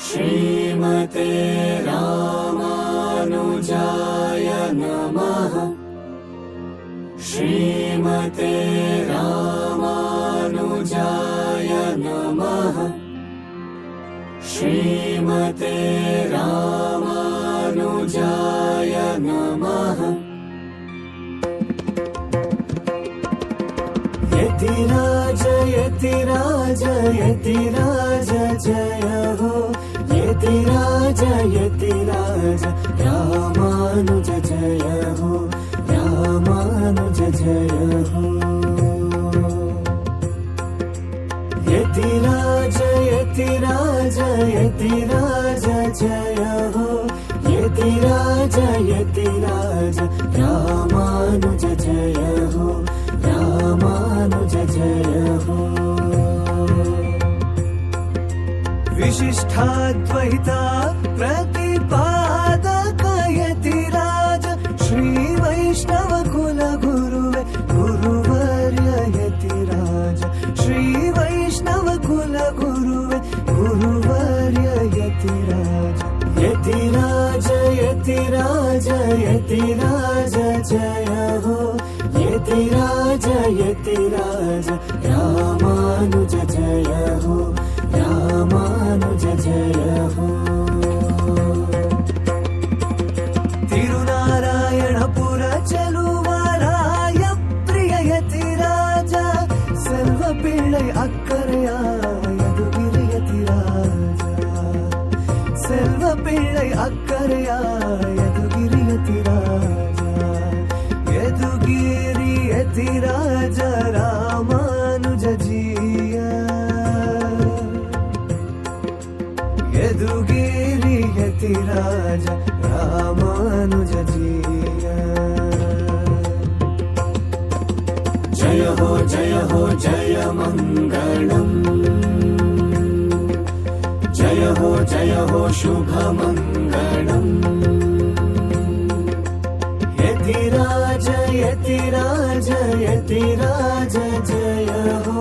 श्रीमते रामानुजाय नमः। श्रीमते रामानुजाय नमः। श्रीमते रामानुजाय नमः। यतिराज यतिराज यतिराज जय हो। यतिराज यतिराज रामानुज जय हो। रामानुज जय हो। यतिराज यतिराज यतिराज जय हो। यतिराज यतिराज रामानुज जय हो। रामानुज जय हो। विशिष्टाद्वैता प्रतिपादक यतिराज श्री वैष्णव कुल गुरुवे गुरुवर्य यतिराज। श्री वैष्णव कुल गुरुवे गुरुवर्य यतिराज। यतिराज यतिराज यतिराज जय हो। यतिराज यतिराज रामानुज जय हो। रामानुज जय हो। तिरुनारायणपुर चलुवराय प्रिय यतिराज सेल्व पिಳ್ಳै अक्कರೆಯ ಯದುಗಿರಿ ಯತಿರಾಜ। सेल्व पिಳ್ಳै अक्कರೆಯ ಯದುಗಿರಿ ಯತಿರಾಜ। ಯದುಗಿರಿ ಯತಿರಾಜ ರಾಮಾನುಜ ಜಿಯ। यदुगिरि यतिराज रामानुज जिय। जय हो जय मंगलम्। जय हो शुभ मंगलम्। यतिराज यतिराज यतिराज जय हो।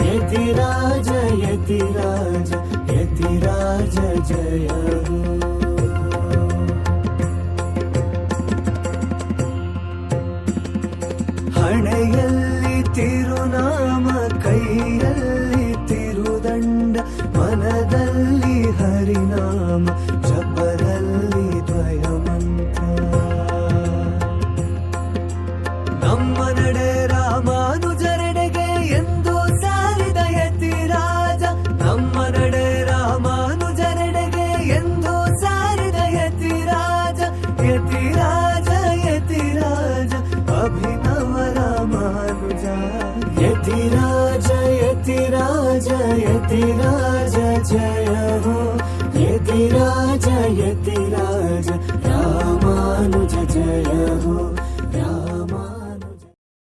यतिराज यतिराज यतिराज जय हो। हಣೆಯಲ್ಲಿ ತಿರುನಾಮ ಕೈಯಲ್ಲಿ ತಿರುದಂಡ ಮನದಲ್ಲಿ ಹರಿನಾಮ ಜಪದಲ್ಲಿ ದ್ವಯ ಮಂತ್ರ। ನಮ್ಮ ನಡೆ ರಾಮಾನುಜರೆಡೆಗೆ ಎಂದು ಸಾರಿದ ಯತಿರಾಜ। ನಮ್ಮ ನಡೆ ರಾಮಾನುಜರೆಡೆಗೆ ಎಂದು ಸಾರಿದ ಯತಿರಾಜ। ಯತಿರಾಜ ಯತಿರಾಜ ಅಭಿನವ ರಾಮಾನುಜ। ಯತಿರಾಜ ಯತಿರಾಜ ಯತಿರಾಜ ಜಯ हो। यतिराज यति